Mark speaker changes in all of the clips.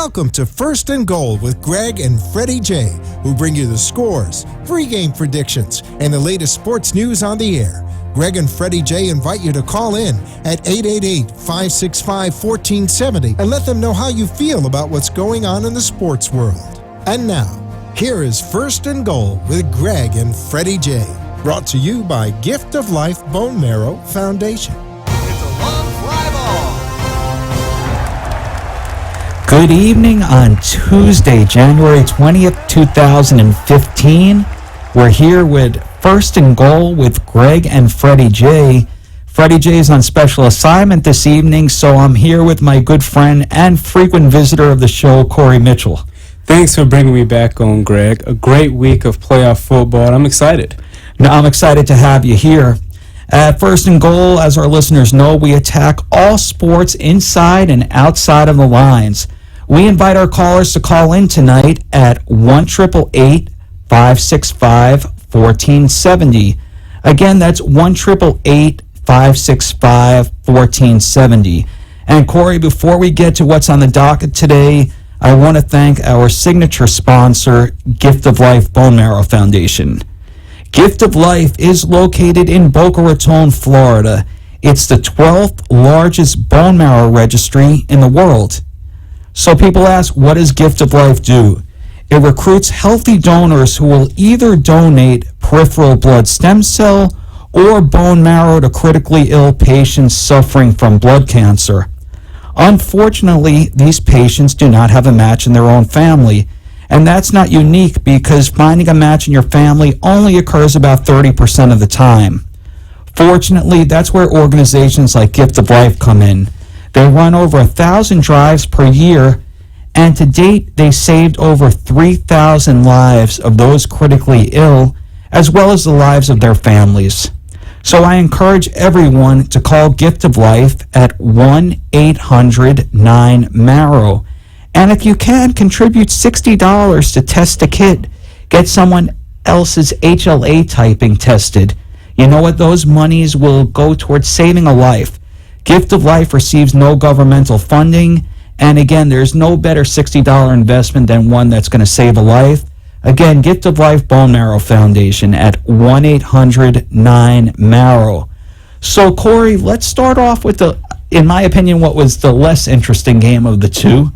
Speaker 1: Welcome to First and Goal with Gregg and Freddy J, who bring you the scores, pregame predictions, and the latest sports news on the air. Gregg and Freddy J invite you to call in at 888-565-1470 and let them know how you feel about what's going on in the sports world. And now, here is First and Goal with Gregg and Freddy J, brought to you by Gift of Life Bone Marrow Foundation.
Speaker 2: Good evening on Tuesday, January 20th, 2015. We're here with First and Goal with Gregg and Freddy J. Freddy J is on special assignment this evening, so I'm here with my good friend and frequent visitor of the show, Corey Mitchell.
Speaker 3: Thanks for bringing me back on, Gregg. A great week of playoff football. I'm excited.
Speaker 2: Now, I'm excited to have you here. At First and Goal, as our listeners know, we attack all sports inside and outside of the lines. We invite our callers to call in tonight at 1-888-565-1470. Again, that's 1-888-565-1470. And Corey, before we get to what's on the docket today, I want to thank our signature sponsor, Gift of Life Bone Marrow Foundation. Gift of Life is located in Boca Raton, Florida. It's the 12th largest bone marrow registry in the world. So people ask, what does Gift of Life do? It recruits healthy donors who will either donate peripheral blood stem cell or bone marrow to critically ill patients suffering from blood cancer. Unfortunately, these patients do not have a match in their own family, and that's not unique because finding a match in your family only occurs about 30% of the time. Fortunately, that's where organizations like Gift of Life come in. They run over 1,000 drives per year, and to date, they saved over 3,000 lives of those critically ill, as well as the lives of their families. So I encourage everyone to call Gift of Life at 1-800-9-MARROW. And if you can, contribute $60 to test a kit. Get someone else's HLA typing tested. You know what? Those monies will go towards saving a life. Gift of Life receives no governmental funding, and again, there's no better $60 investment than one that's going to save a life. Again, Gift of Life Bone Marrow Foundation at 1-800-9-MARROW. So, Corey, let's start off with, in my opinion, what was the less interesting game of the two,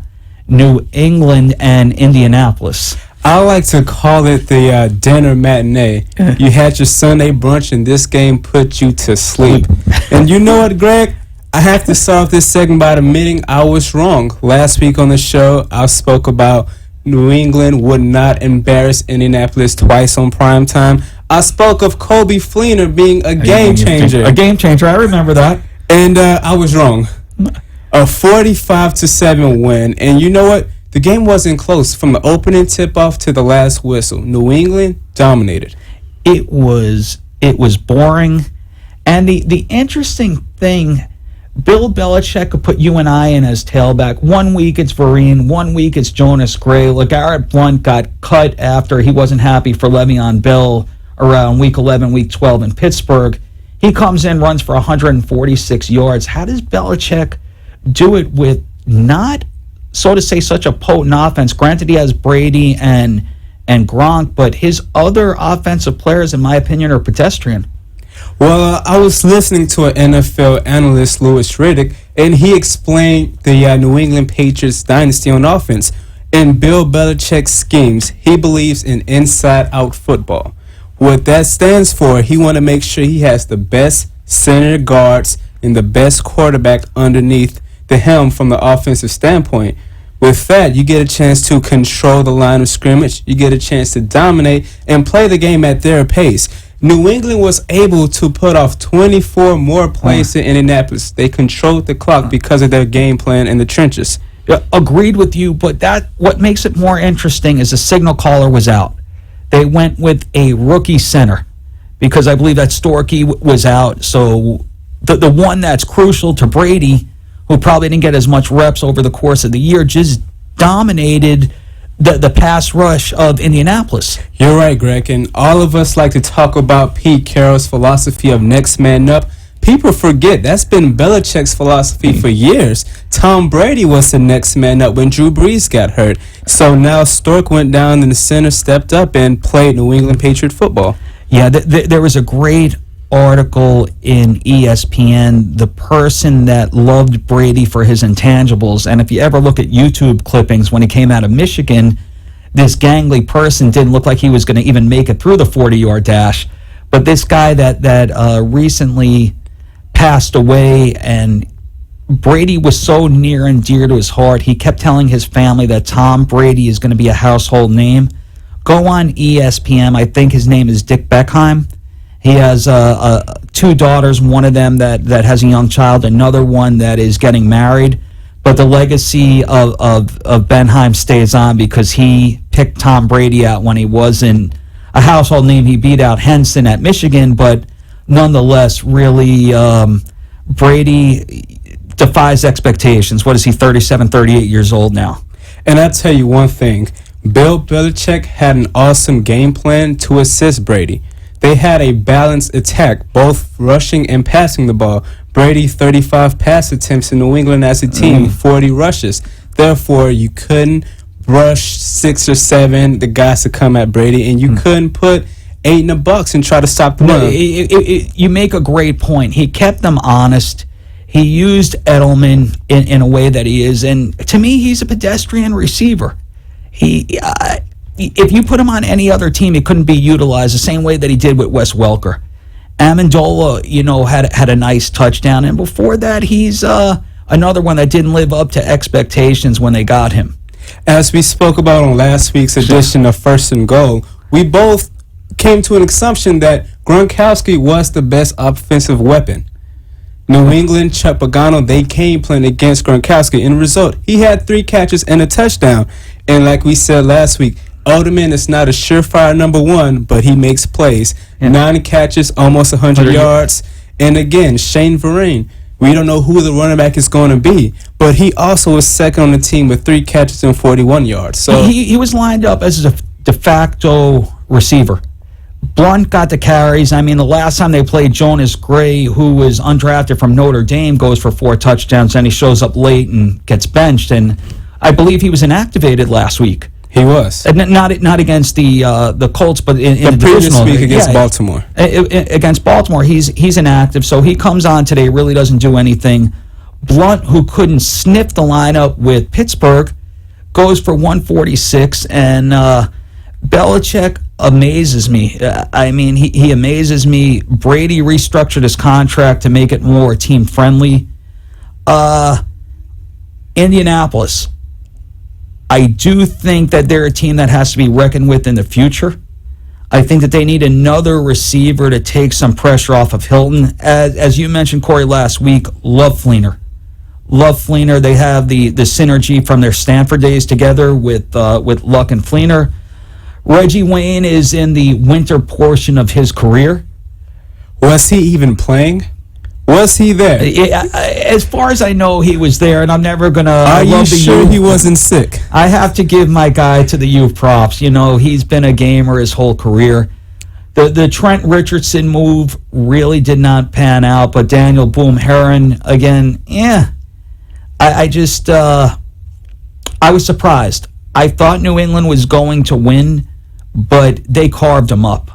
Speaker 2: New England and Indianapolis.
Speaker 3: I like to call it the dinner matinee. You had your Sunday brunch, and this game put you to sleep. And you know what, Gregg? I have to start this segment by admitting I was wrong. Last week on the show, I spoke about New England would not embarrass Indianapolis twice on prime time. I spoke of Kobe Fleener being a game changer.
Speaker 2: A game changer, I remember that.
Speaker 3: And I was wrong. A 45-7 win. And you know what? The game wasn't close. From the opening tip-off to the last whistle, New England dominated.
Speaker 2: It was boring. And the interesting thing, Bill Belichick could put you and I in as tailback. 1 week it's Vereen, 1 week it's Jonas Gray. LeGarrette Blount got cut after he wasn't happy for Le'Veon Bell around week 11, week 12 in Pittsburgh. He comes in, runs for 146 yards. How does Belichick do it with not, so to say, such a potent offense? Granted, he has Brady and Gronk, but his other offensive players, in my opinion, are pedestrian.
Speaker 3: Well, I was listening to an NFL analyst, Louis Riddick, and he explained the New England Patriots dynasty on offense. In Bill Belichick's schemes, he believes in inside-out football. What that stands for, he want to make sure he has the best center guards and the best quarterback underneath the helm from the offensive standpoint. With that, you get a chance to control the line of scrimmage. You get a chance to dominate and play the game at their pace. New England was able to put off 24 more plays to Indianapolis. They controlled the clock because of their game plan in the trenches.
Speaker 2: Yeah, agreed with you, but what makes it more interesting is the signal caller was out. They went with a rookie center because I believe that Storky was out. So the one that's crucial to Brady, who probably didn't get as much reps over the course of the year, just dominated the pass rush of Indianapolis.
Speaker 3: You're right, Gregg, and all of us like to talk about Pete Carroll's philosophy of next man up. people forget that's been Belichick's philosophy for years. Tom Brady was the next man up when Drew Brees got hurt. So now Stork went down and the center stepped up and played New England Patriot football.
Speaker 2: Yeah, there was a great article in ESPN, the person that loved Brady for his intangibles. And if you ever look at YouTube clippings when he came out of Michigan, this gangly person didn't look like he was going to even make it through the 40-yard dash. But this guy that recently passed away, and Brady was so near and dear to his heart, he kept telling his family that Tom Brady is going to be a household name. Go on ESPN. I think his name is Dick Beckheim. He has two daughters, one of them that has a young child, another one that is getting married. But the legacy of Benheim stays on because he picked Tom Brady out when he wasn't a household name. He beat out Henson at Michigan, but nonetheless, really, Brady defies expectations. What is he, 37, 38 years old now?
Speaker 3: And I'll tell you one thing. Bill Belichick had an awesome game plan to assist Brady. They had a balanced attack, both rushing and passing the ball. Brady, 35 pass attempts in New England as a team, 40 rushes. Therefore, you couldn't rush 6 or 7 the guys to come at Brady, and you couldn't put 8 in the box and try to stop the run.
Speaker 2: You make a great point. He kept them honest. He used Edelman in a way that he is, and to me, he's a pedestrian receiver. If you put him on any other team, he couldn't be utilized the same way that he did with Wes Welker. Amendola, had a nice touchdown, and before that, he's another one that didn't live up to expectations when they got him.
Speaker 3: As we spoke about on last week's edition of First and Goal, we both came to an assumption that Gronkowski was the best offensive weapon. New England, Chuck Pagano, they came playing against Gronkowski. In result, he had 3 catches and a touchdown. And like we said last week, Oderman is not a surefire number 1, but he makes plays. 9 catches, almost 100 yards. And again, Shane Vereen, we don't know who the running back is going to be, but he also was second on the team with 3 catches and 41 yards. So
Speaker 2: he was lined up as a de facto receiver. Blunt got the carries. I mean, the last time they played, Jonas Gray, who was undrafted from Notre Dame, goes for 4 touchdowns, and he shows up late and gets benched. And I believe he was inactivated last week.
Speaker 3: He was.
Speaker 2: Not against the Colts, but in the
Speaker 3: previous
Speaker 2: divisional
Speaker 3: week against Baltimore.
Speaker 2: Against Baltimore, he's inactive, so he comes on today, really doesn't do anything. Blunt, who couldn't sniff the lineup with Pittsburgh, goes for 146, and Belichick amazes me. I mean, he amazes me. Brady restructured his contract to make it more team-friendly. Indianapolis, I do think that they're a team that has to be reckoned with in the future. I think that they need another receiver to take some pressure off of Hilton. As you mentioned, Corey, last week, love Fleener. They have the synergy from their Stanford days together with Luck and Fleener. Reggie Wayne is in the winter portion of his career.
Speaker 3: Was he even playing? Was he there?
Speaker 2: As far as I know, he was there, and I'm never going to...
Speaker 3: Are you sure he wasn't sick?
Speaker 2: I have to give my guy to the U props. He's been a gamer his whole career. The Trent Richardson move really did not pan out, but Daniel Boom-Herron, again, I was surprised. I thought New England was going to win, but they carved them up.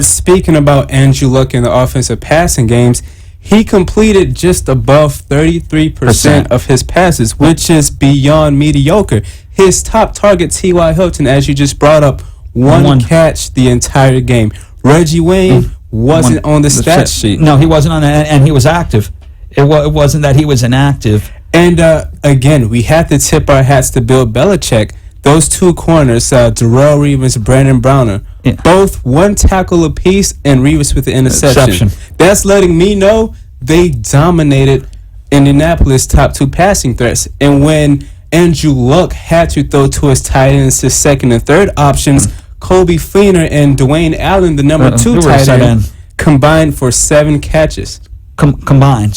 Speaker 3: Speaking about Andrew Luck in the offensive passing games, he completed just above 33% of his passes, which is beyond mediocre. His top target, T.Y. Hilton, as you just brought up, one catch the entire game. Reggie Wayne wasn't on the stat sheet.
Speaker 2: No, he wasn't on that, and he was active. It wasn't that he was inactive.
Speaker 3: And again, we have to tip our hats to Bill Belichick. Those 2 corners, Darrell Reeves, Brandon Browner, both 1 tackle apiece, and Reeves with the interception. That's letting me know they dominated Indianapolis' top 2 passing threats. And when Andrew Luck had to throw to his tight ends, his second and third options, Kobe Fleener and Dwayne Allen, the number 2 tight end, combined for 7 catches.
Speaker 2: Combined.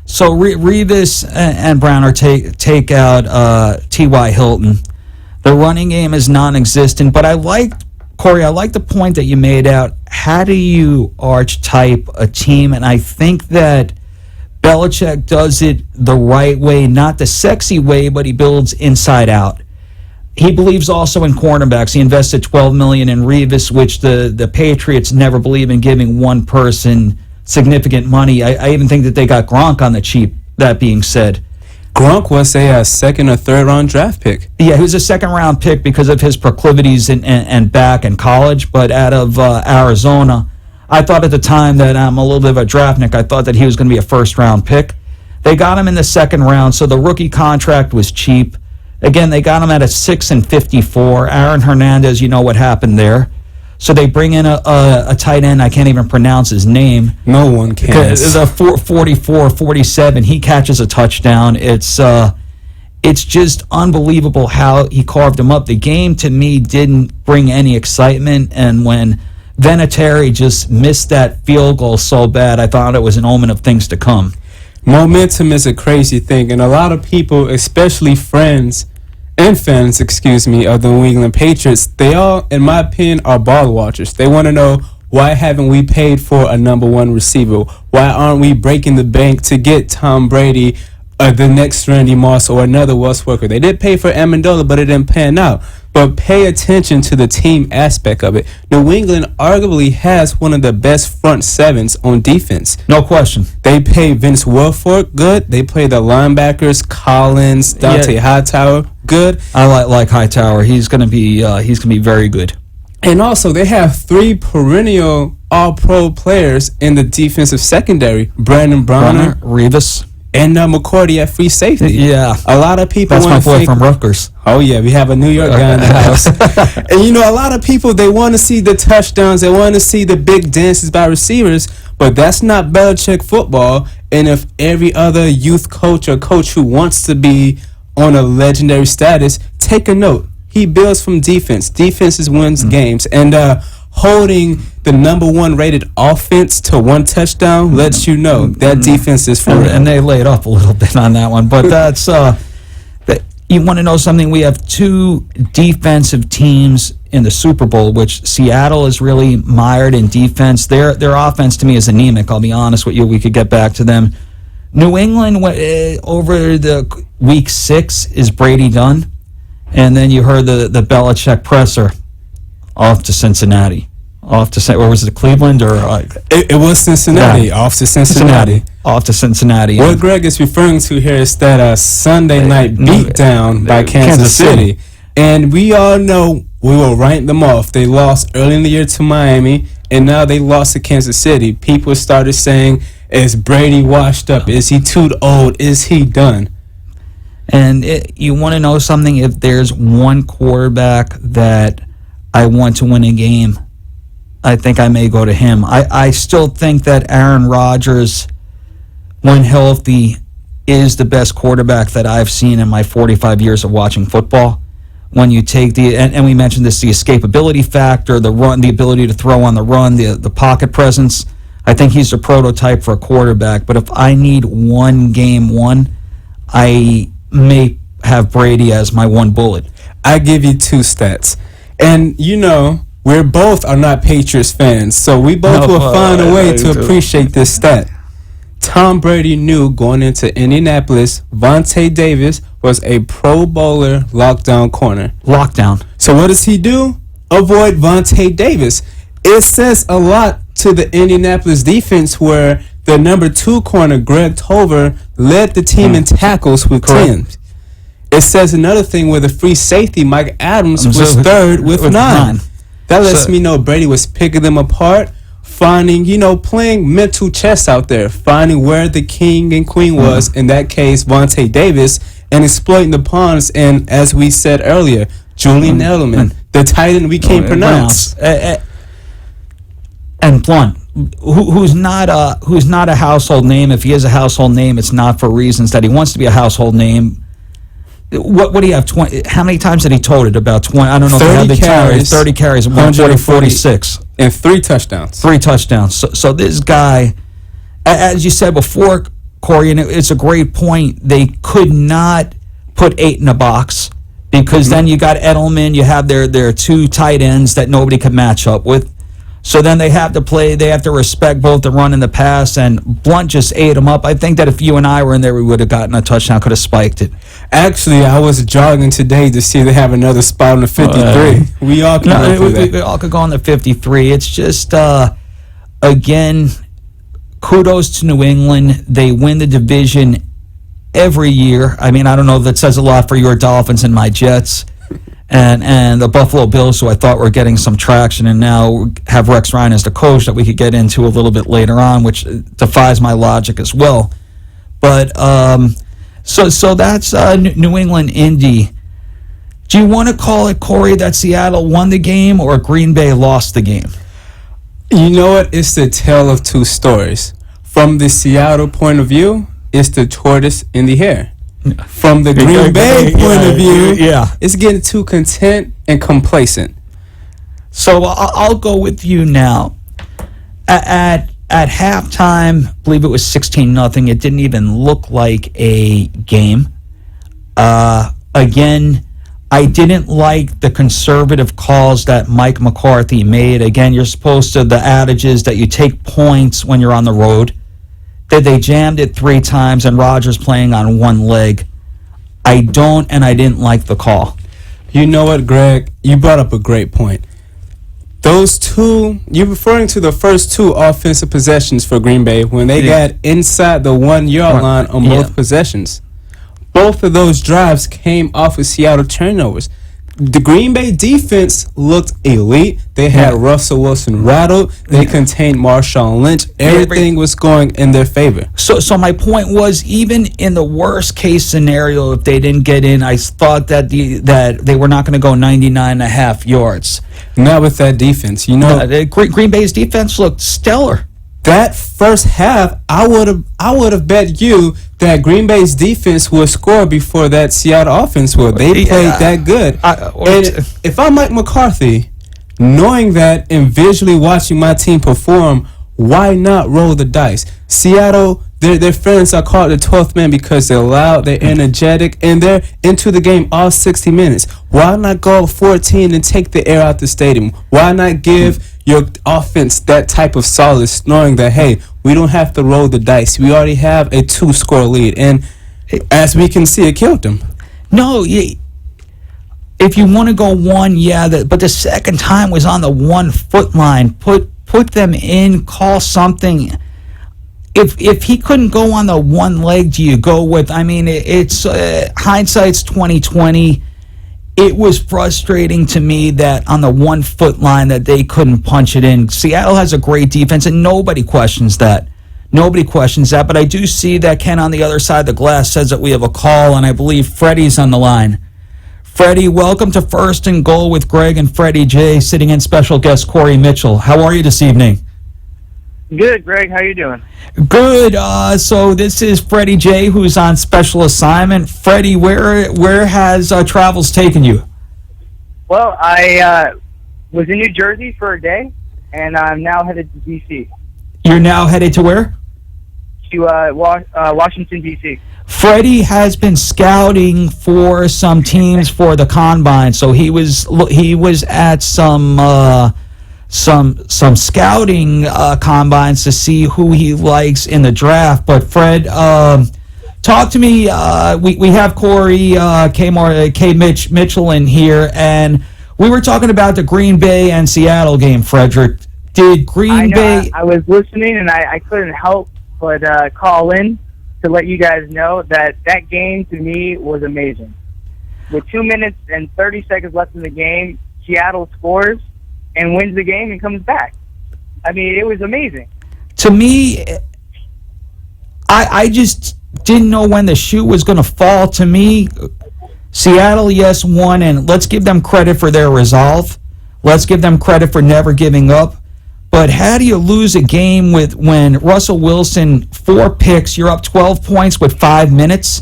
Speaker 2: So Reeves and Browner take out T.Y. Hilton. The running game is non-existent, but I liked Corey, I like the point that you made out. How do you archetype a team? And I think that Belichick does it the right way, not the sexy way, but he builds inside out. He believes also in cornerbacks. He invested $12 million in Revis, which the Patriots never believe in giving one person significant money. I even think that they got Gronk on the cheap, that being said.
Speaker 3: Gronk was a second or third round draft pick.
Speaker 2: Yeah, he was a second round pick because of his proclivities and back in college, but out of Arizona, I thought at the time that I'm a little bit of a draftnik. I thought that he was going to be a first round pick. They got him in the second round, so the rookie contract was cheap. Again, they got him at a 6 and 54. Aaron Hernandez, you know what happened there. So they bring in a tight end. I can't even pronounce his name.
Speaker 3: No one can.
Speaker 2: The 44, 47. He catches a touchdown. It's just unbelievable how he carved him up. The game, to me, didn't bring any excitement. And when Vinatieri just missed that field goal so bad, I thought it was an omen of things to come.
Speaker 3: Momentum is a crazy thing, and a lot of people, especially fans, of the New England Patriots, they all, in my opinion, are ball watchers. They want to know, why haven't we paid for a number one receiver? Why aren't we breaking the bank to get Tom Brady, the next Randy Moss, or another Wes Welker? They did pay for Amendola, but it didn't pan out. But pay attention to the team aspect of it. New England arguably has one of the best front sevens on defense.
Speaker 2: No question.
Speaker 3: They pay Vince Wilfork good. They play the linebackers, Collins, Dante Hightower good.
Speaker 2: I like Hightower. He's going to be very good.
Speaker 3: And also, they have 3 perennial All-Pro players in the defensive secondary: Brandon Browner,
Speaker 2: Revis,
Speaker 3: and McCourty at free safety.
Speaker 2: Yeah.
Speaker 3: A lot of people
Speaker 2: That's my boy
Speaker 3: think,
Speaker 2: from Rutgers.
Speaker 3: Oh, yeah, we have a New York guy in the house. And, a lot of people, they want to see the touchdowns. They want to see the big dances by receivers. But that's not Belichick football. And if every other youth coach or coach who wants to be on a legendary status, take a note. He builds from defense. Defenses wins games. And holding the number 1 rated offense to 1 touchdown lets you know that defense is for real.
Speaker 2: And they laid up a little bit on that one. But that's you want to know something? We have 2 defensive teams in the Super Bowl, which Seattle is really mired in defense. Their offense to me is anemic. I'll be honest with you. We could get back to them. New England over the week 6 is Brady done, and then you heard the Belichick presser off to Cincinnati. Or was it Cleveland or?
Speaker 3: It was Cincinnati.
Speaker 2: Yeah.
Speaker 3: Off to Cincinnati.
Speaker 2: Off to Cincinnati.
Speaker 3: What Gregg is referring to here is that Sunday night beatdown by Kansas City. And we all know, we will rank them off. They lost early in the year to Miami, and now they lost to Kansas City. People started saying, is Brady washed up? Is he too old? Is he done?
Speaker 2: And you want to know something? If there's one quarterback that I want to win a game, I think I may go to him. I still think that Aaron Rodgers, when healthy, is the best quarterback that I've seen in my 45 years of watching football. When you take and we mentioned this, the escapability factor, the run, the ability to throw on the run, the pocket presence, I think he's a prototype for a quarterback. But if I need one game won, I may have Brady as my one bullet.
Speaker 3: I give you 2 stats. And, we both are not Patriots fans, so we both will find a way to appreciate this stat. Tom Brady knew going into Indianapolis, Vontae Davis was a Pro Bowler lockdown corner.
Speaker 2: Lockdown.
Speaker 3: So what does he do? Avoid Vontae Davis. It says a lot to the Indianapolis defense, where the number 2 corner, Gregg led the team in tackles with 10. It says another thing where the free safety, Mike Adams, was third with 9. That lets me know Brady was picking them apart, finding, playing mental chess out there, finding where the king and queen was, in that case, Vontae Davis, and exploiting the pawns. And as we said earlier, Julian Edelman, the tight end we can't pronounce.
Speaker 2: And Blunt, who's not a household name. If he is a household name, it's not for reasons that he wants to be a household name. What do you have? 20? How many times did he tote it? About 20. I don't know.
Speaker 3: 30
Speaker 2: if
Speaker 3: carries.
Speaker 2: 30 carries. 146
Speaker 3: and 3 touchdowns.
Speaker 2: 3 touchdowns. So this guy, as you said before, Corey, and it's a great point. They could not put 8 in a box. because then you got Edelman, you have their two tight ends that nobody could match up with. So then they have to respect both the run and the pass, and Blunt just ate them up. I think that if you and I were in there, we would have gotten a touchdown, could have spiked it.
Speaker 3: Actually, I was jogging today to see they have another spot on the 53. We all can go through that.
Speaker 2: We all could go on the 53. It's just, again, kudos to New England. They win the division every year. I mean, I don't know if that says a lot for your Dolphins and my Jets. And the Buffalo Bills, who I thought were getting some traction, and now have Rex Ryan as the coach that we could get into a little bit later on, which defies my logic as well. But so that's New England Indy. Do you want to call it, Corey, that Seattle won the game or Green Bay lost the game?
Speaker 3: You know what? It's the tale of two stories. From the Seattle point of view, it's the tortoise in the hare. From the Green Bay point of view, it's getting too content and complacent.
Speaker 2: So I'll go with you now. At halftime, I believe it was 16-0. It didn't even look like a game. Again, I didn't like the conservative calls that Mike McCarthy made. Again, you're supposed to, the adage is that you take points when you're on the road. That they jammed it 3 times and Rodgers playing on one leg. I didn't like the call.
Speaker 3: You know what, Greg? You brought up a great point. Those two, you're referring to the first 2 offensive possessions for Green Bay when they got inside the 1-yard line on both possessions. Both of those drives came off of Seattle turnovers. The Green Bay defense looked elite. They had Russell Wilson rattled. They contained Marshawn Lynch. Everything was going in their favor.
Speaker 2: So my point was, even in the worst case scenario, if they didn't get in, I thought that they were not going to go 99.5 yards.
Speaker 3: Not with that defense. You know,
Speaker 2: Green Bay's defense looked stellar.
Speaker 3: That first half, I would have bet you that Green Bay's defense would score before that Seattle offense would. They played that good. And if I'm Mike McCarthy, knowing that and visually watching my team perform, why not roll the dice? Seattle, their friends are called the 12th man because they're loud, they're energetic, and they're into the game all 60 minutes. Why not go 14 and take the air out the stadium? Why not give your offense that type of solace, knowing that, hey, we don't have to roll the dice. We already have a 2-score lead. And as we can see, it killed them.
Speaker 2: No, if you want to go 1, but the second time was on the 1-foot line. Put them in, call something. If he couldn't go on the one leg, do you go with? I mean, it's hindsight's 2020. It was frustrating to me that on the 1-foot line that they couldn't punch it in. Seattle has a great defense, and nobody questions that. But I do see that Ken on the other side of the glass says that we have a call, and I believe Freddy's on the line. Freddie, welcome to First and Goal with Gregg and Freddie J, sitting in special guest Corey Mitchell. How are you this evening?
Speaker 4: Good, Greg. How you doing?
Speaker 2: Good. So this is Freddie J, who's on special assignment. Freddie, where has travels taken you?
Speaker 4: Well, I was in New Jersey for a day, and I'm now headed to D.C.
Speaker 2: You're now headed to where?
Speaker 4: To Washington, D.C.
Speaker 2: Freddie has been scouting for some teams for the combine, so he was at some scouting combines to see who he likes in the draft. But Fred, talk to me. We have Corey Mitchell in here, and we were talking about the Green Bay and Seattle game. Frederick, did Green Bay?
Speaker 4: I was listening, and I couldn't help but call in to let you guys know that game to me was amazing. With 2 minutes and 30 seconds left in the game, Seattle scores and wins the game and comes back. I mean, it was amazing.
Speaker 2: To me, I just didn't know when the shoe was going to fall. To me, Seattle, yes, won, and let's give them credit for their resolve. Let's give them credit for never giving up. But how do you lose a game when Russell Wilson, 4 picks, you're up 12 points with 5 minutes?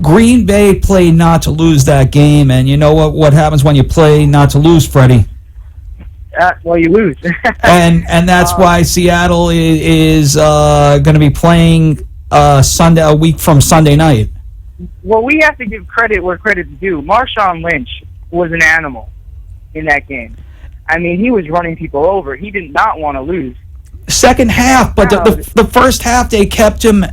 Speaker 2: Green Bay played not to lose that game, and you know what happens when you play not to lose, Freddie?
Speaker 4: Well, you lose.
Speaker 2: and that's why Seattle is going to be playing a week from Sunday night.
Speaker 4: Well, we have to give credit where credit's due. Marshawn Lynch was an animal in that game. I mean, he was running people over. He did not want to lose.
Speaker 2: Second half, but the first half they kept him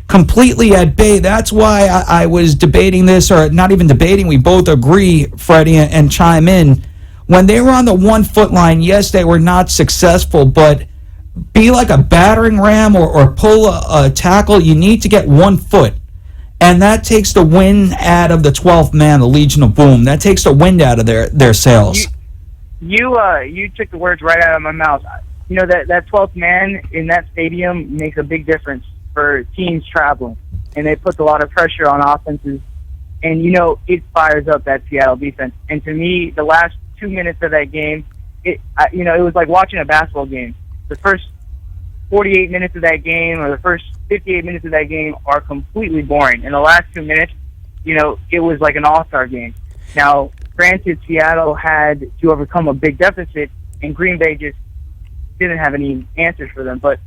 Speaker 2: completely at bay. That's why I was debating this, or not even debating. We both agree, Freddie, and chime in. When they were on the 1 foot line, yes, they were not successful, but be like a battering ram or pull a tackle. You need to get 1 foot. And that takes the wind out of the 12th man, the Legion of Boom. That takes the wind out of their sails.
Speaker 4: You took the words right out of my mouth. You know, that 12th man in that stadium makes a big difference for teams traveling. And it puts a lot of pressure on offenses. And, you know, it fires up that Seattle defense. And to me, the last 2 minutes of that game, it was like watching a basketball game. The first 48 minutes of that game or the first 58 minutes of that game are completely boring. In the last 2 minutes, you know, it was like an all-star game. Now, granted, Seattle had to overcome a big deficit, and Green Bay just didn't have any answers for them. But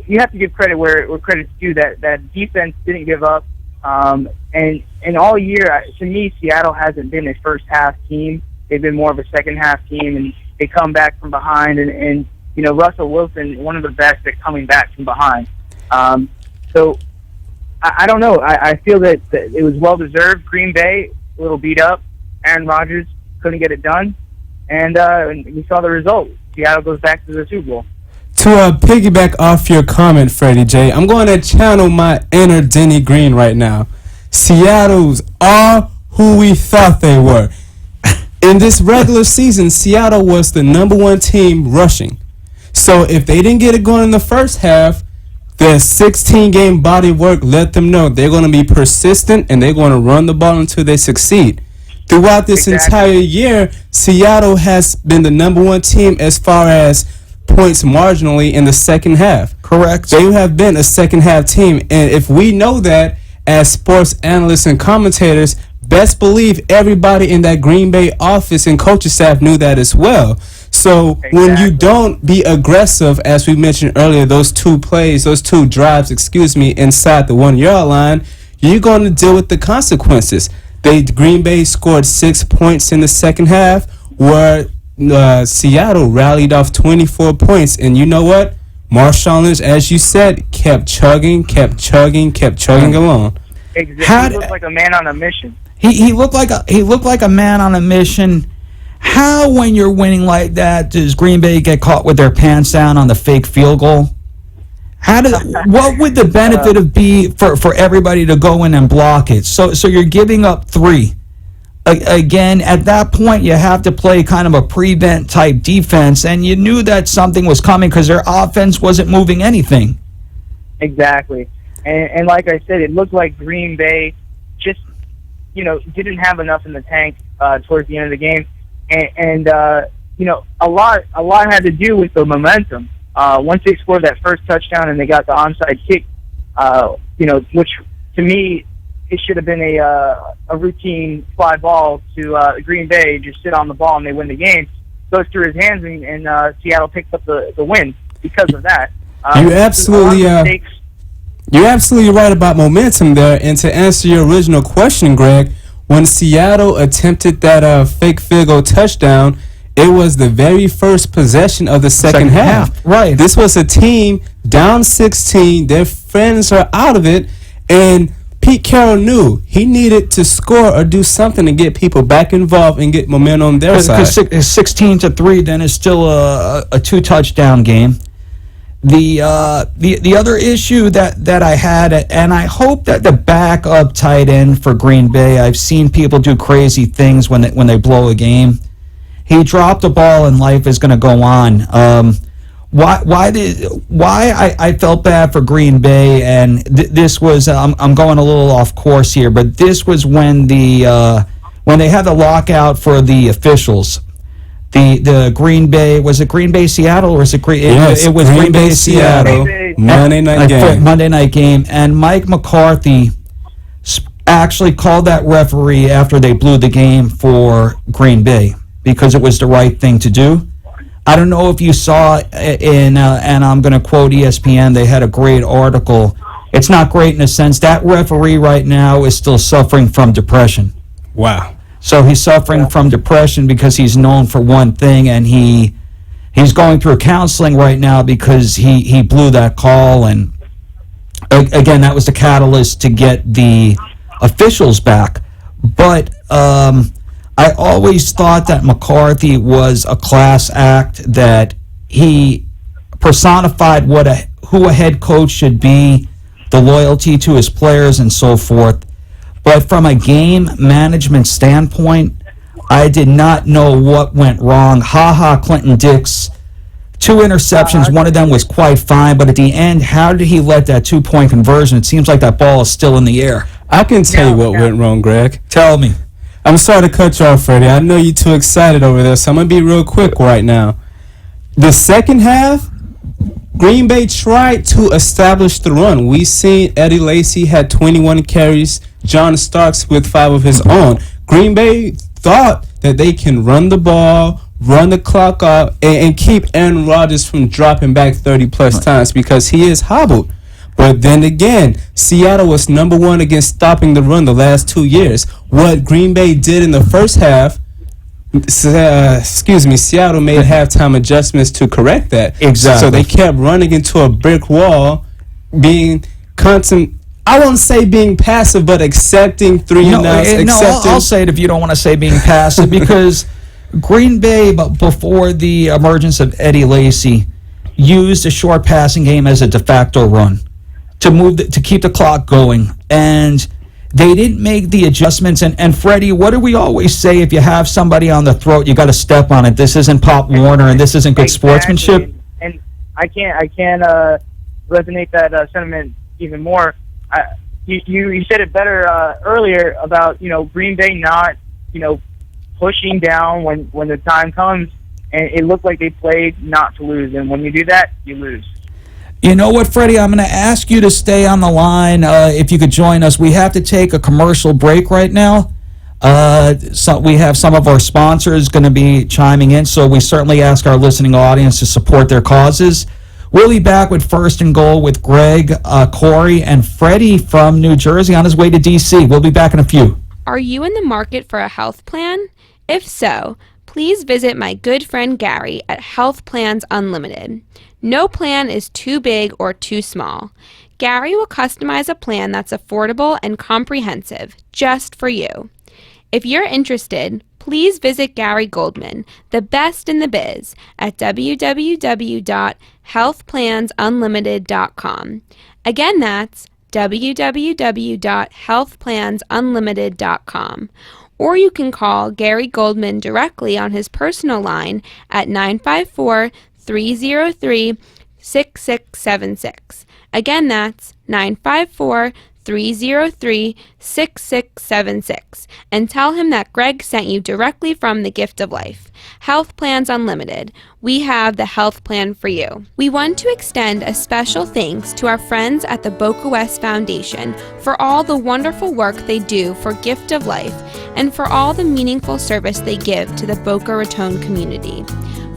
Speaker 4: you have to give credit where credit's due. That defense didn't give up. And all year, to me, Seattle hasn't been a first-half team. They've been more of a second-half team, and they come back from behind. And you know, Russell Wilson, one of the best at coming back from behind. So I don't know. I feel that it was well-deserved. Green Bay, a little beat up. Aaron Rodgers couldn't get it done. And we saw the result. Seattle goes back to the Super Bowl.
Speaker 3: To piggyback off your comment, Freddie J, I'm going to channel my inner Denny Green right now. Seattle's are who we thought they were. In this regular season, Seattle was the number 1 team rushing. So if they didn't get it going in the first half, their 16-game body of work let them know they're going to be persistent and they're going to run the ball until they succeed. Throughout this entire year, Seattle has been the number 1 team as far as points marginally in the second half.
Speaker 2: Correct.
Speaker 3: They have been a second half team. And if we know that as sports analysts and commentators, best believe everybody in that Green Bay office and coaching staff knew that as well. So when you don't be aggressive, as we mentioned earlier, those two drives, inside the 1 yard line, you're going to deal with the consequences. Green Bay scored 6 points in the second half, where Seattle rallied off 24 points. And you know what? Marshawn Lynch, as you said, kept chugging along.
Speaker 4: Exactly. He looked like a man on a mission.
Speaker 2: He looked like a man on a mission. How, when you're winning like that, does Green Bay get caught with their pants down on the fake field goal? What would the benefit be for everybody to go in and block it? So you're giving up 3. Again, at that point, you have to play kind of a prevent type defense, and you knew that something was coming because their offense wasn't moving anything.
Speaker 4: Exactly. And like I said, it looked like Green Bay just, didn't have enough in the tank towards the end of the game. And a lot had to do with the momentum. Once they scored that first touchdown and they got the onside kick, which to me, it should have been a routine fly ball to Green Bay, just sit on the ball and they win the game. Goes through his hands and Seattle picks up the win because of that.
Speaker 3: You're absolutely right about momentum there. And to answer your original question, Greg, when Seattle attempted that fake field goal touchdown, it was the very first possession of the second half.
Speaker 2: Right.
Speaker 3: This was a team down 16. Their friends are out of it. And Pete Carroll knew he needed to score or do something to get people back involved and get momentum on their side.
Speaker 2: Because 16-3 then is still a 2-touchdown game. The other issue that I had, and I hope that the backup tight end for Green Bay, I've seen people do crazy things when they blow a game. He dropped a ball and life is going to go on. Why I felt bad for Green Bay, and this was I'm going a little off course here, but this was when they had the lockout for the officials. The Green Bay, was it Green Bay Seattle or was it
Speaker 3: Yes,
Speaker 2: it was Green Bay Seattle
Speaker 3: Monday night game.
Speaker 2: And Mike McCarthy actually called that referee after they blew the game for Green Bay because it was the right thing to do. I don't know if you saw and I'm going to quote ESPN, they had a great article it's not great in a sense. That referee right now is still suffering from depression.
Speaker 3: Wow.
Speaker 2: So he's suffering from depression because he's known for one thing, and he's going through counseling right now because he blew that call, and again, that was the catalyst to get the officials back. But I always thought that McCarthy was a class act, that he personified who a head coach should be, the loyalty to his players and so forth. But from a game management standpoint, I did not know what went wrong. Clinton Dix, 2 interceptions. One of them was quite fine, but at the end, how did he let that 2-point conversion? It seems like that ball is still in the air.
Speaker 3: I can tell you what went wrong, Greg.
Speaker 2: Tell me.
Speaker 3: I'm sorry to cut you off, Freddie. I know you're too excited over there, so I'm going to be real quick right now. The second half, Green Bay tried to establish the run. We seen Eddie Lacy had 21 carries, John Starks with 5 of his own. Green Bay thought that they can run the ball, run the clock out, and keep Aaron Rodgers from dropping back 30-plus times because he is hobbled. But then again, Seattle was number 1 against stopping the run the last 2 years. What Green Bay did in the first half, Seattle made halftime adjustments to correct that.
Speaker 2: Exactly.
Speaker 3: So they kept running into a brick wall, being constant. I won't say being passive, but accepting 3 and outs.
Speaker 2: I'll say it if you don't want to say being passive, because Green Bay, before the emergence of Eddie Lacy, used a short passing game as a de facto run to keep the clock going, and they didn't make the adjustments. And Freddie, what do we always say? If you have somebody on the throat, you got to step on it. This isn't Pop Warner, and this isn't good sportsmanship.
Speaker 4: And I can't resonate that sentiment even more. You said it better earlier about Green Bay not pushing down when the time comes, and it looked like they played not to lose. And when you do that, you lose.
Speaker 2: You know what, Freddie? I'm going to ask you to stay on the line if you could join us. We have to take a commercial break right now. So we have some of our sponsors going to be chiming in, so we certainly ask our listening audience to support their causes. We'll be back with First and Goal with Gregg, Corey, and Freddie from New Jersey on his way to D.C. We'll be back in a few.
Speaker 5: Are you in the market for a health plan? If so, please visit my good friend Gary at Health Plans Unlimited. No plan is too big or too small. Gary will customize a plan that's affordable and comprehensive, just for you. If you're interested, please visit Gary Goldman, the best in the biz, at www.healthplansunlimited.com. Again, that's www.healthplansunlimited.com. Or you can call Gary Goldman directly on his personal line at 954-303-6676. Again, that's 954-303-6676. And tell him that Gregg sent you directly from the Gift of Life. Health Plans Unlimited. We have the health plan for you. We want to extend a special thanks to our friends at the Boca West Foundation for all the wonderful work they do for Gift of Life and for all the meaningful service they give to the Boca Raton community.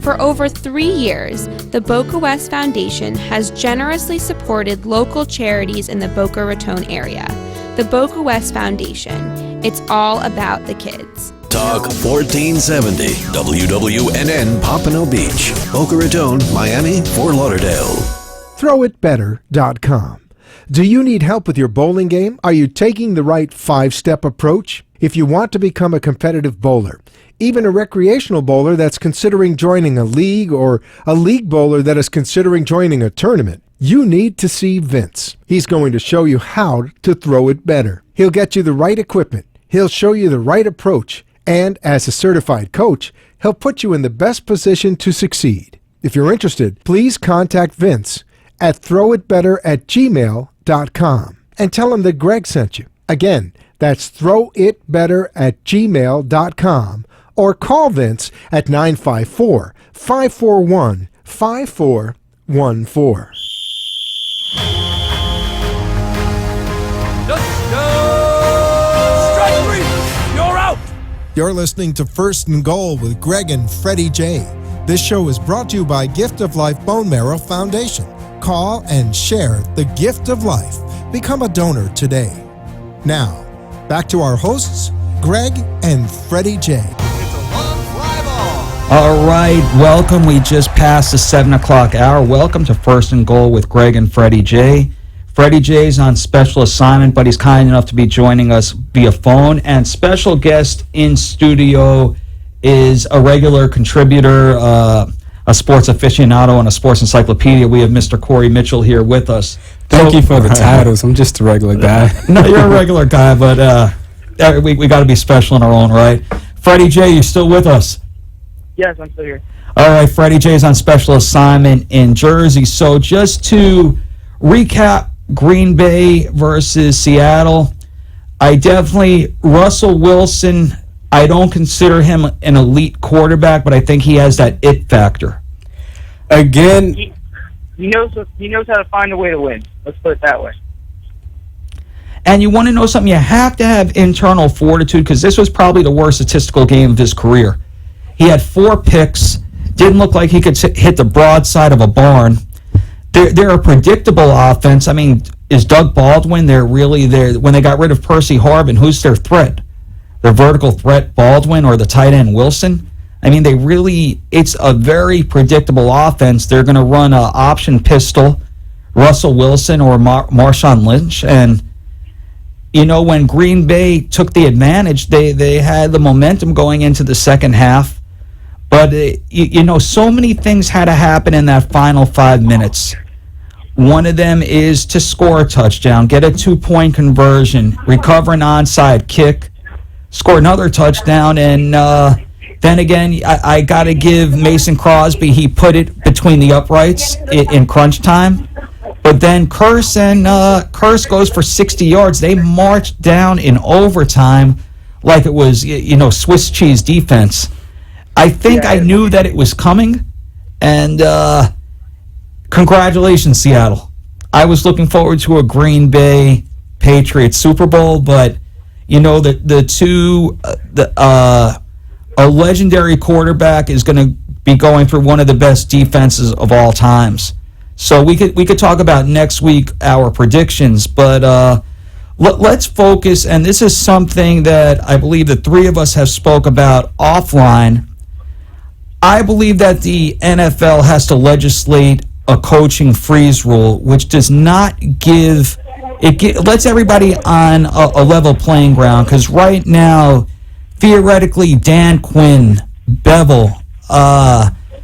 Speaker 5: For over 3 years, the Boca West Foundation has generously supported local charities in the Boca Raton area. The Boca West Foundation. It's all about the kids.
Speaker 6: Talk 1470 WWNN Pompano Beach, Boca Raton, Miami, Fort Lauderdale.
Speaker 1: ThrowItBetter.com. Do you need help with your bowling game? Are you taking the right 5-step approach? If you want to become a competitive bowler, even a recreational bowler that's considering joining a league, or a league bowler that is considering joining a tournament, you need to see Vince. He's going to show you how to throw it better. He'll get you the right equipment. He'll show you the right approach. And as a certified coach, he'll put you in the best position to succeed. If you're interested, please contact Vince at throwitbetter@gmail.com and tell him that Gregg sent you. Again, that's throwitbetter@gmail.com, or call Vince at 954-541-5414. You're listening to First and Goal with Gregg and Freddie J. This show is brought to you by Gift of Life Bone Marrow Foundation. Call and share the gift of life. Become a donor today. Now, back to our hosts, Gregg and Freddy J.
Speaker 2: All right, welcome. We just passed the 7 o'clock hour. Welcome to First and Goal with Gregg and Freddy J. Freddy J is on special assignment, but he's kind enough to be joining us via phone. And special guest in studio is a regular contributor, a sports aficionado, and a sports encyclopedia. We have Mr. Corey Mitchell here with us.
Speaker 3: Thank you for the titles. I'm just a regular guy.
Speaker 2: No, you're a regular guy, but we got to be special in our own right. Freddy J, you still with us?
Speaker 4: Yes, I'm still here.
Speaker 2: All right, Freddy J is on special assignment in Jersey. So just to recap, Green Bay versus Seattle, Russell Wilson, I don't consider him an elite quarterback, but I think he has that it factor.
Speaker 3: Again,
Speaker 4: he knows how to find a way to win. Let's put it that way.
Speaker 2: And you want to know something? You have to have internal fortitude, because this was probably the worst statistical game of his career. He had 4 picks, didn't look like he could hit the broadside of a barn. They're a predictable offense. I mean, is Doug Baldwin, they're really there? When they got rid of Percy Harvin, who's their threat? Their vertical threat, Baldwin, or the tight end, Wilson? I mean, it's a very predictable offense. They're going to run an option pistol, Russell Wilson or Marshawn Lynch. And, you know, when Green Bay took the advantage, they had the momentum going into the second half. But, so many things had to happen in that final 5 minutes. One of them is to score a touchdown, get a 2-point conversion, recover an onside kick, score another touchdown, and then again, I got to give Mason Crosby, he put it between the uprights in crunch time. But then Curse goes for 60 yards. They marched down in overtime like it was, Swiss cheese defense. I think I knew that it was coming, and congratulations, Seattle. I was looking forward to a Green Bay Patriots Super Bowl, but a legendary quarterback is going to be going through one of the best defenses of all times. So we could talk about next week our predictions, but let's focus. And this is something that I believe the three of us have spoke about offline. I believe that the NFL has to legislate a coaching freeze rule, which does not lets everybody on a level playing ground. Because right now, theoretically, Dan Quinn, Bevel,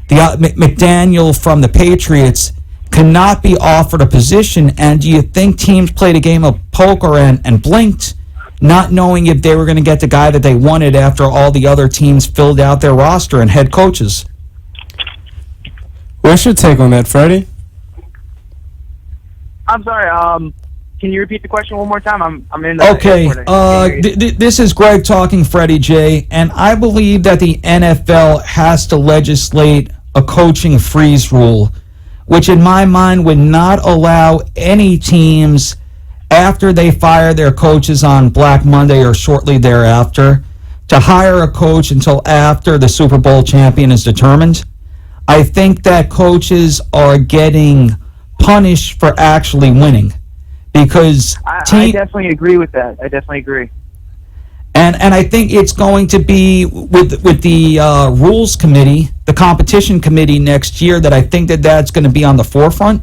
Speaker 2: McDaniel from the Patriots cannot be offered a position. And do you think teams played a game of poker and blinked, not knowing if they were going to get the guy that they wanted after all the other teams filled out their roster and head coaches?
Speaker 3: What's your take on that, Freddie?
Speaker 4: I'm sorry. Can you repeat the question one more time? I'm in the
Speaker 2: Okay. This is Gregg talking, Freddy J, and I believe that the NFL has to legislate a coaching freeze rule, which in my mind would not allow any teams, after they fire their coaches on Black Monday or shortly thereafter, to hire a coach until after the Super Bowl champion is determined. I think that coaches are getting punished for actually winning, because
Speaker 4: I definitely agree with that. I definitely agree.
Speaker 2: And I think it's going to be with the rules committee, the competition committee next year, that I think that's going to be on the forefront,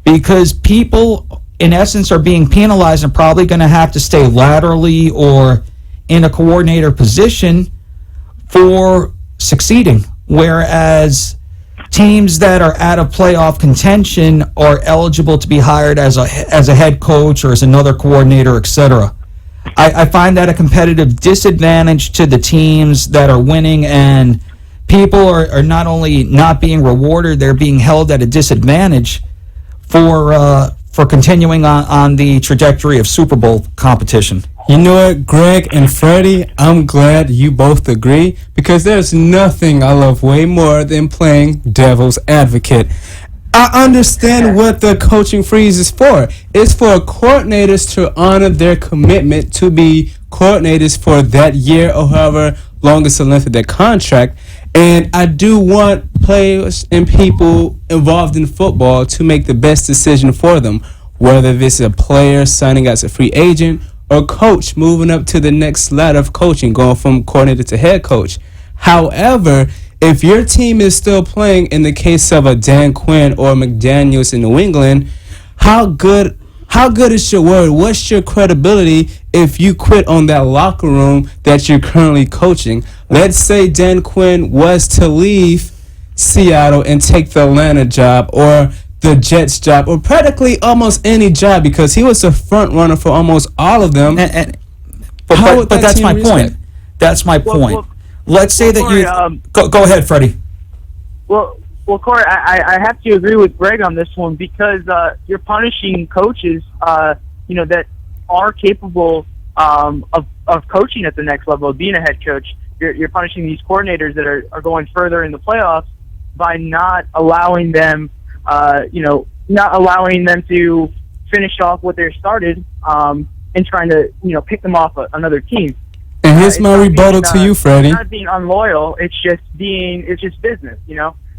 Speaker 2: because people, in essence, are being penalized and probably going to have to stay laterally or in a coordinator position for succeeding, whereas teams that are out of playoff contention are eligible to be hired as a head coach or as another coordinator, etc. I find that a competitive disadvantage to the teams that are winning, and people are not only not being rewarded, they're being held at a disadvantage for continuing on the trajectory of Super Bowl competition.
Speaker 3: You know what, Gregg and Freddie, I'm glad you both agree, because there's nothing I love way more than playing devil's advocate. I understand what the coaching freeze is for. It's for coordinators to honor their commitment to be coordinators for that year or however long is the length of their contract. And I do want players and people involved in football to make the best decision for them. whether this is a player signing as a free agent or coach moving up to the next ladder of coaching, going from coordinator to head coach. However, if your team is still playing, in the case of a Dan Quinn or McDaniels in New England, how good is your word? What's your credibility if you quit on that locker room that you're currently coaching? Let's say Dan Quinn was to leave Seattle and take the Atlanta job or the Jets job or practically almost any job, because he was a front runner for almost all of them.
Speaker 2: But that's my point. That's my point.
Speaker 4: Well,
Speaker 2: let's say that
Speaker 4: Corey,
Speaker 2: you go ahead, Freddie.
Speaker 4: Well, Corey, I have to agree with Gregg on this one, because you're punishing coaches, that are capable of coaching at the next level, of being a head coach. You're punishing these coordinators that are going further in the playoffs by not allowing them, to finish off what they started, and trying to, pick them off another team.
Speaker 3: And here's my rebuttal to you, Freddie.
Speaker 4: It's not being unloyal. It's just business,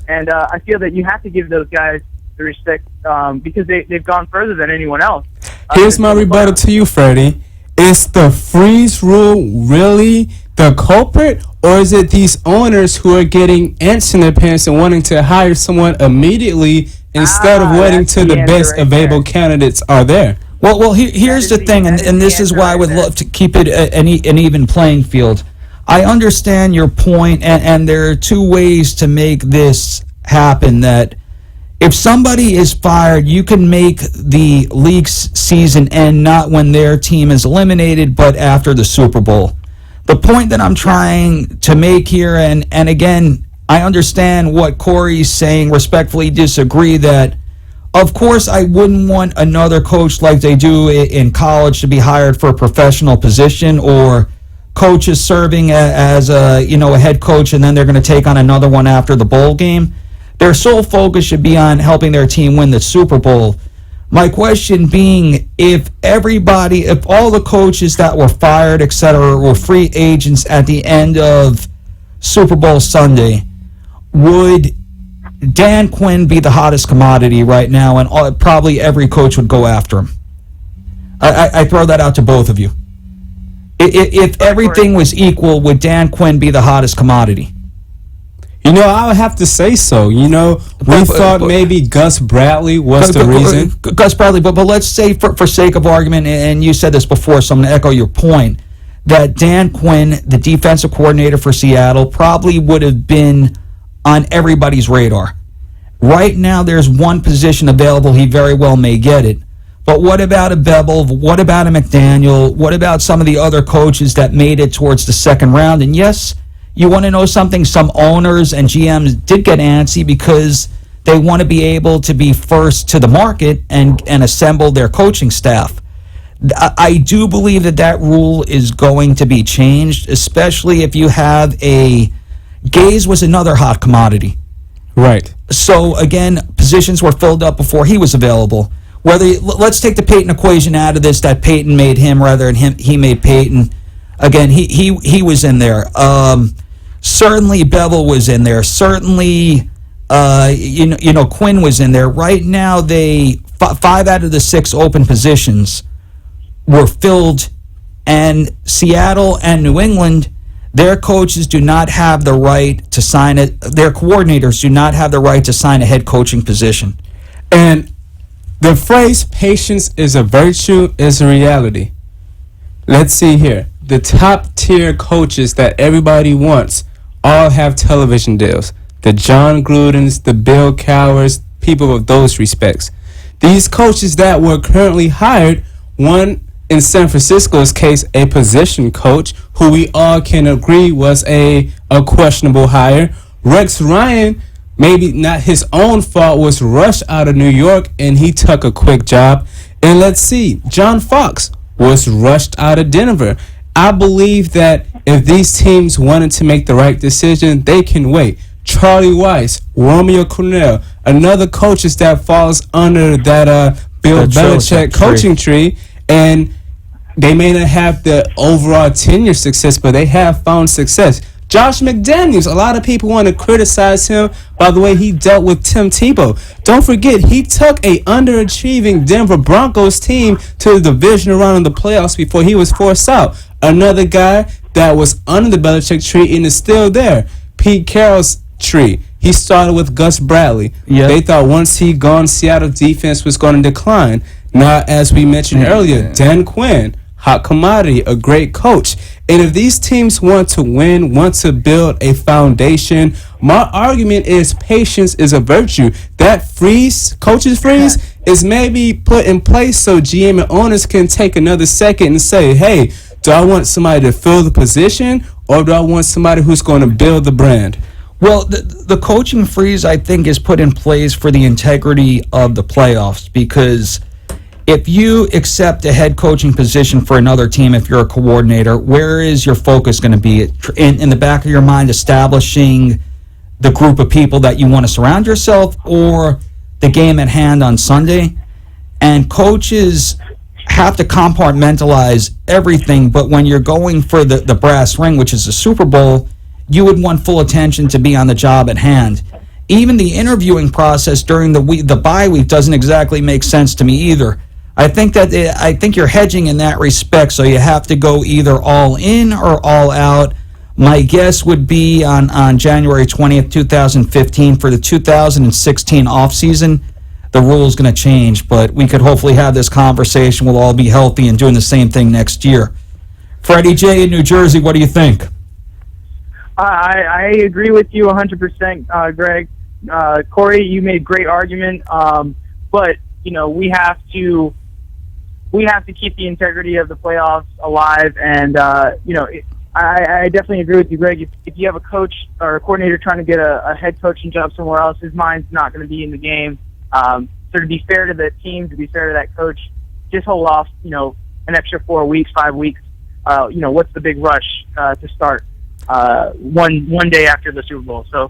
Speaker 4: And I feel that you have to give those guys the respect, because they've gone further than anyone else.
Speaker 3: Here's my rebuttal to you, Freddie. Is the freeze rule really the culprit, or is it these owners who are getting ants in their pants and wanting to hire someone immediately instead of waiting till the best available candidates are there?
Speaker 2: Well, here's the thing, and this is why I would love to keep it an even playing field. I understand your point, and there are two ways to make this happen. That if somebody is fired, you can make the league's season end not when their team is eliminated, but after the Super Bowl. The point that I'm trying to make here, and again, I understand what Corey's saying, respectfully disagree that, of course, I wouldn't want another coach like they do in college to be hired for a professional position, or coaches serving as a head coach and then they're going to take on another one after the bowl game. Their sole focus should be on helping their team win the Super Bowl. My question being, if all the coaches that were fired, etc., were free agents at the end of Super Bowl Sunday, would Dan Quinn be the hottest commodity right now, and probably every coach would go after him? I throw that out to both of you. If everything was equal, would Dan Quinn be the hottest commodity?
Speaker 3: I would have to say so. We thought maybe Gus Bradley was the reason.
Speaker 2: Gus Bradley, but let's say for sake of argument, and you said this before, so I'm going to echo your point, that Dan Quinn, the defensive coordinator for Seattle, probably would have been on everybody's radar. Right now, there's one position available. He very well may get it. But what about a Bevel? What about a McDaniel? What about some of the other coaches that made it towards the second round? And yes, you want to know something? Some owners and GMs did get antsy because they want to be able to be first to the market and assemble their coaching staff. I do believe that rule is going to be changed, especially if you have Gaze was another hot commodity.
Speaker 3: Right.
Speaker 2: So, again, positions were filled up before he was available. Let's take the Peyton equation out of this, that Peyton made him rather than he made Peyton. Again, he was in there. Certainly Bevel was in there. Certainly, Quinn was in there. Right now, 5 out of the 6 open positions were filled, and Seattle and New England, their coaches do not have the right to sign it. Their coordinators do not have the right to sign a head coaching position.
Speaker 3: And the phrase "patience is a virtue" is a reality. Let's see here. The top tier coaches that everybody wants all have television deals. The John Grudens, the Bill Cowhers, people of those respects. These coaches that were currently hired, one in San Francisco's case, a position coach who we all can agree was a questionable hire. Rex Ryan, maybe not his own fault, was rushed out of New York and he took a quick job. And let's see, John Fox was rushed out of Denver. I believe that if these teams wanted to make the right decision, they can wait. Charlie Weiss, Romeo Cornell, another coaches that falls under that Bill Belichick coaching tree, and they may not have the overall tenure success, but they have found success. Josh McDaniels, a lot of people want to criticize him by the way he dealt with Tim Tebow. Don't forget, he took a underachieving Denver Broncos team to the divisional round of the playoffs before he was forced out. Another guy that was under the Belichick tree and is still there, Pete Carroll's tree. He started with Gus Bradley. Yep. They thought once he gone, Seattle defense was going to decline. Now, as we mentioned earlier, Dan Quinn, hot commodity, a great coach. And if these teams want to win, want to build a foundation, my argument is patience is a virtue. That coach's freeze, is maybe put in place so GM and owners can take another second and say, hey, do I want somebody to fill the position, or do I want somebody who's going to build the brand?
Speaker 2: Well, the coaching freeze, I think, is put in place for the integrity of the playoffs, because if you accept a head coaching position for another team, if you're a coordinator, where is your focus going to be? In the back of your mind, establishing the group of people that you want to surround yourself, or the game at hand on Sunday? And coaches have to compartmentalize everything, but when you're going for the brass ring, which is the Super Bowl, you would want full attention to be on the job at hand. Even the interviewing process during the bye week doesn't exactly make sense to me either. I think you're hedging in that respect, so you have to go either all in or all out. My guess would be on January 20th, 2015, for the 2016 offseason, the rule is going to change, but we could hopefully have this conversation. We'll all be healthy and doing the same thing next year. Freddie J. in New Jersey, what do you think?
Speaker 4: I agree with you 100%, Greg. Corey, you made a great argument, but we have to keep the integrity of the playoffs alive, and I definitely agree with you, Greg. If you have a coach or a coordinator trying to get a head coaching job somewhere else, his mind's not going to be in the game. So to be fair to the team, to be fair to that coach, just hold off, an extra 4 weeks, 5 weeks. What's the big rush to start one day after the Super Bowl? So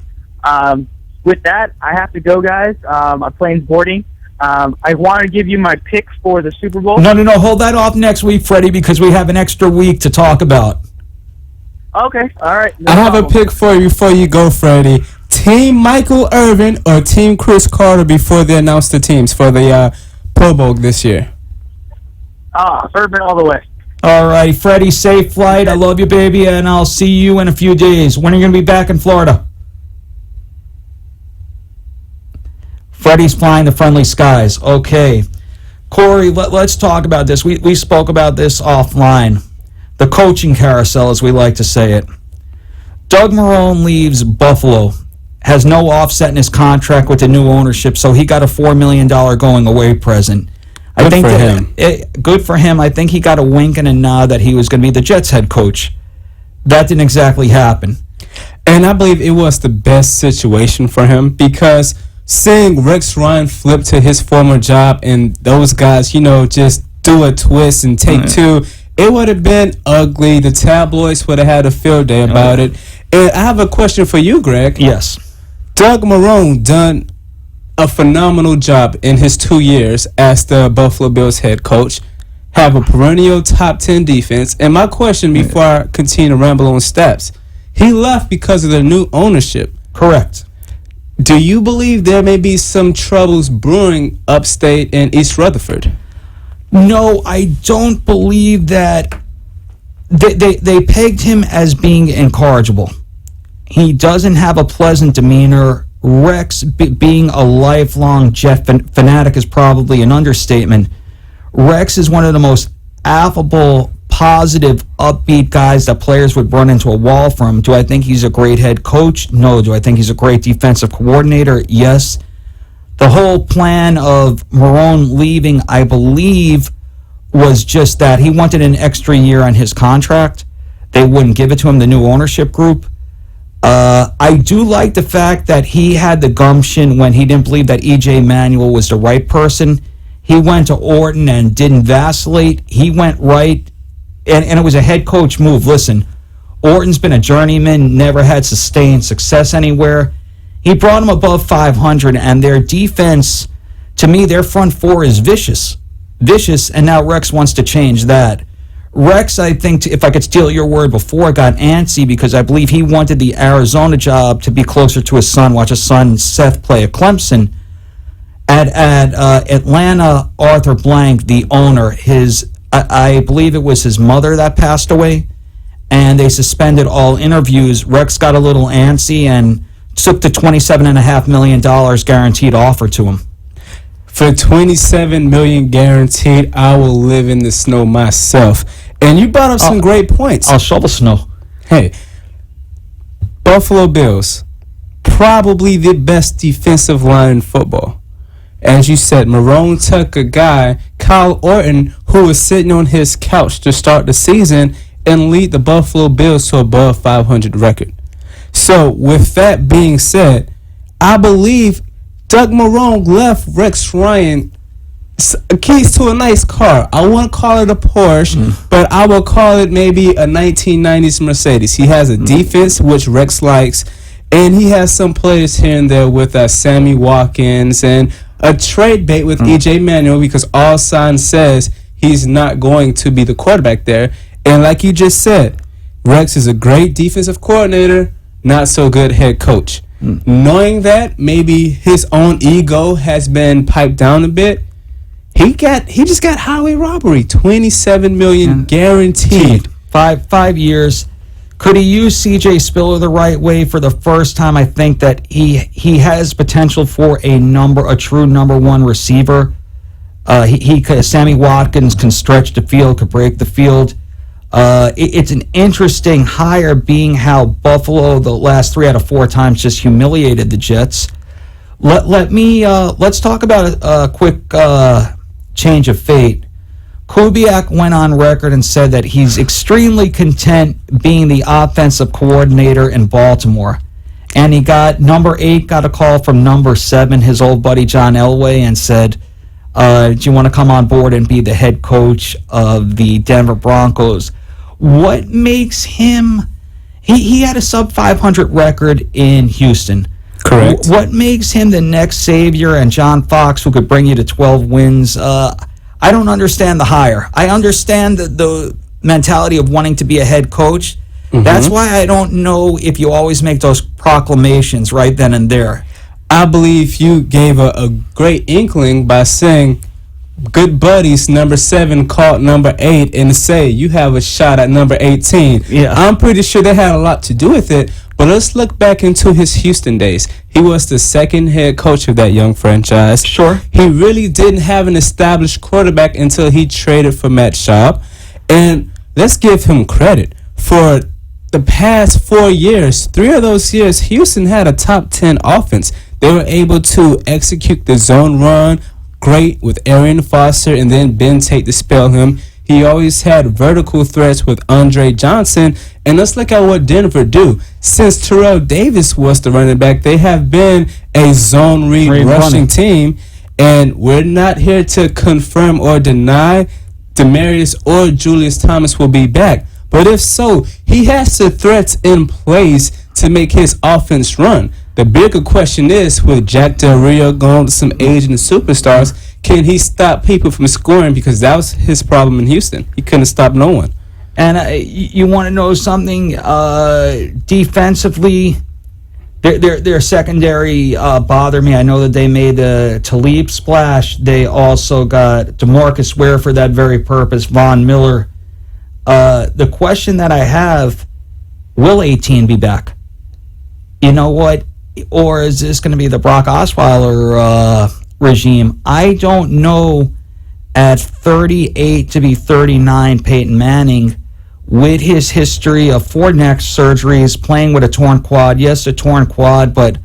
Speaker 4: with that, I have to go, guys. My plane's boarding. I want to give you my pick for the Super Bowl.
Speaker 2: No. Hold that off next week, Freddie, because we have an extra week to talk about.
Speaker 4: Okay, all right.
Speaker 3: I have a pick for you before you go, Freddie. Team Michael Irvin or Team Chris Carter before they announce the teams for the Pro Bowl this year?
Speaker 4: Irvin all the way.
Speaker 2: All right, Freddie, safe flight. I love you, baby, and I'll see you in a few days. When are you going to be back in Florida? Freddie's flying the friendly skies. Okay. Corey, let's talk about this. We spoke about this offline. The coaching carousel, as we like to say it. Doug Marrone leaves Buffalo, has no offset in his contract with the new ownership, so he got a $4 million going away present. Good for him. I think he got a wink and a nod that he was going to be the Jets head coach. That didn't exactly happen.
Speaker 3: And I believe it was the best situation for him, because seeing Rex Ryan flip to his former job and those guys, just do a twist and take two, it would have been ugly. The tabloids would have had a field day about it. And I have a question for you, Greg.
Speaker 2: Yes.
Speaker 3: Doug Marrone done a phenomenal job in his 2 years as the Buffalo Bills head coach, have a perennial top 10 defense. And my question before I continue to ramble on steps, he left because of the new ownership.
Speaker 2: Correct.
Speaker 3: Do you believe there may be some troubles brewing upstate in East Rutherford?
Speaker 2: No, I don't believe that. They pegged him as being incorrigible. He doesn't have a pleasant demeanor. Rex, being a lifelong Jet fanatic, is probably an understatement. Rex is one of the most affable, positive, upbeat guys that players would run into a wall from. Do I think he's a great head coach? No. Do I think he's a great defensive coordinator? Yes. The whole plan of Marrone leaving, I believe, was just that. He wanted an extra year on his contract. They wouldn't give it to him, the new ownership group. I do like the fact that he had the gumption when he didn't believe that E.J. Manuel was the right person. He went to Orton and didn't vacillate. He went right, and it was a head coach move. Listen, Orton's been a journeyman, never had sustained success anywhere. He brought him above 500, and their defense, to me, their front four is vicious, and now Rex wants to change that. Rex, I think, if I could steal your word before, got antsy because I believe he wanted the Arizona job to be closer to his son. Watch his son, Seth, play at Clemson. At Atlanta, Arthur Blank, the owner, I believe it was his mother that passed away, and they suspended all interviews. Rex got a little antsy and took the $27.5 million guaranteed offer to him.
Speaker 3: For $27 million guaranteed, I will live in the snow myself. And you brought up some great points.
Speaker 2: I'll shovel snow.
Speaker 3: Hey, Buffalo Bills, probably the best defensive line in football. As you said, Marone took a guy, Kyle Orton, who was sitting on his couch to start the season and lead the Buffalo Bills to above 500 record. So, with that being said, I believe Doug Marone left Rex Ryan keys to a nice car. I won't call it a Porsche, but I will call it maybe a 1990s Mercedes. He has a defense, which Rex likes, and he has some players here and there with Sammy Watkins and a trade bait with E.J. Manuel, because all signs says he's not going to be the quarterback there. And like you just said, Rex is a great defensive coordinator, not so good head coach. Knowing that maybe his own ego has been piped down a bit, he just got highway robbery, $27 million guaranteed.
Speaker 2: 5 years. Could he use C.J. Spiller the right way for the first time? I think that he has potential for a true number one receiver. He could, Sammy Watkins can stretch the field, could break the field. It's an interesting hire, being how Buffalo the last 3 out of 4 times just humiliated the Jets. Let's talk about a quick change of fate. Kubiak went on record and said that he's extremely content being the offensive coordinator in Baltimore. And he got number 8 got a call from number 7, his old buddy John Elway, and said, do you want to come on board and be the head coach of the Denver Broncos? What makes him... He had a sub-500 record in Houston.
Speaker 3: Correct.
Speaker 2: What makes him the next savior and John Fox, who could bring you to 12 wins? I don't understand the hire. I understand the mentality of wanting to be a head coach. That's why I don't know if you always make those proclamations right then and there.
Speaker 3: I believe you gave a great inkling by saying, good buddies, number 7 caught number 8 and say you have a shot at number 18.
Speaker 2: Yeah.
Speaker 3: I'm pretty sure they had a lot to do with it. But let's look back into his Houston days. He was the second head coach of that young franchise.
Speaker 2: Sure.
Speaker 3: He really didn't have an established quarterback until he traded for Matt Schaub. And let's give him credit. For the past 4 years, 3 of those years, Houston had a top 10 offense. They were able to execute the zone run great with Arian Foster and then Ben Tate to spell him. He always had vertical threats with Andre Johnson. And let's look at what Denver do. Since Terrell Davis was the running back, they have been a zone read rushing team. And we're not here to confirm or deny Demaryius or Julius Thomas will be back. But if so, he has the threats in place to make his offense run. The bigger question is, with Jack Del Rio going to some aging superstars, can he stop people from scoring? Because that was his problem in Houston. He couldn't stop no one.
Speaker 2: And you want to know something? Defensively, their secondary bother me. I know that they made the Talib splash. They also got DeMarcus Ware for that very purpose, Von Miller. The question that I have, will 18 be back? You know what? Or is this going to be the Brock Osweiler regime? I don't know. At 38 to be 39, Peyton Manning, with his history of 4 neck surgeries, playing with a torn quad. Yes, a torn quad, but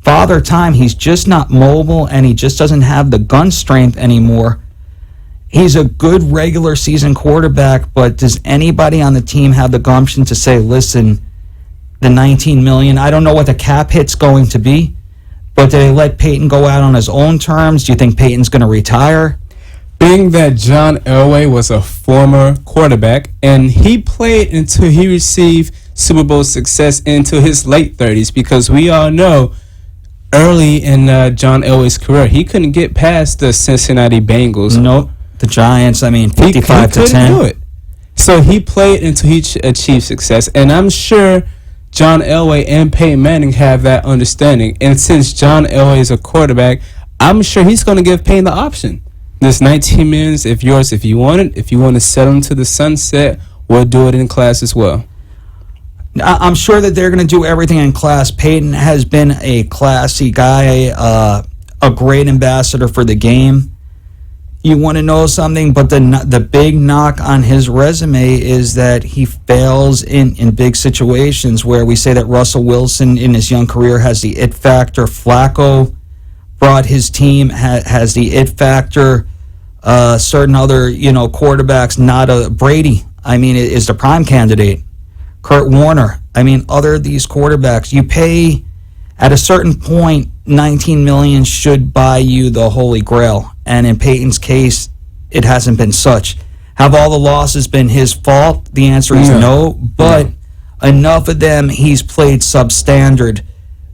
Speaker 2: Father Time, he's just not mobile, and he just doesn't have the gun strength anymore. He's a good regular season quarterback, but does anybody on the team have the gumption to say, listen, the $19 million, I don't know what the cap hit's going to be, but do they let Peyton go out on his own terms? Do you think Peyton's going to retire?
Speaker 3: Being that John Elway was a former quarterback, and he played until he received Super Bowl success into his late 30s, because we all know early in John Elway's career, he couldn't get past the Cincinnati Bengals.
Speaker 2: Nope. The Giants, 55 to 10.
Speaker 3: Couldn't do it. So he played until he achieved success. And I'm sure John Elway and Peyton Manning have that understanding. And since John Elway is a quarterback, I'm sure he's going to give Peyton the option. This 19 minutes, if yours, if you want it, if you want to settle into the sunset, we'll do it in class as well.
Speaker 2: I'm sure that they're going to do everything in class. Peyton has been a classy guy, a great ambassador for the game. You want to know something, but the big knock on his resume is that he fails in big situations where we say that Russell Wilson in his young career has the it factor. Flacco brought his team, has the it factor. Certain other, quarterbacks, not a Brady, is the prime candidate. Kurt Warner, other of these quarterbacks, you pay at a certain point, $19 million should buy you the Holy Grail. And in Peyton's case, it hasn't been such. Have all the losses been his fault? The answer is no. But enough of them, he's played substandard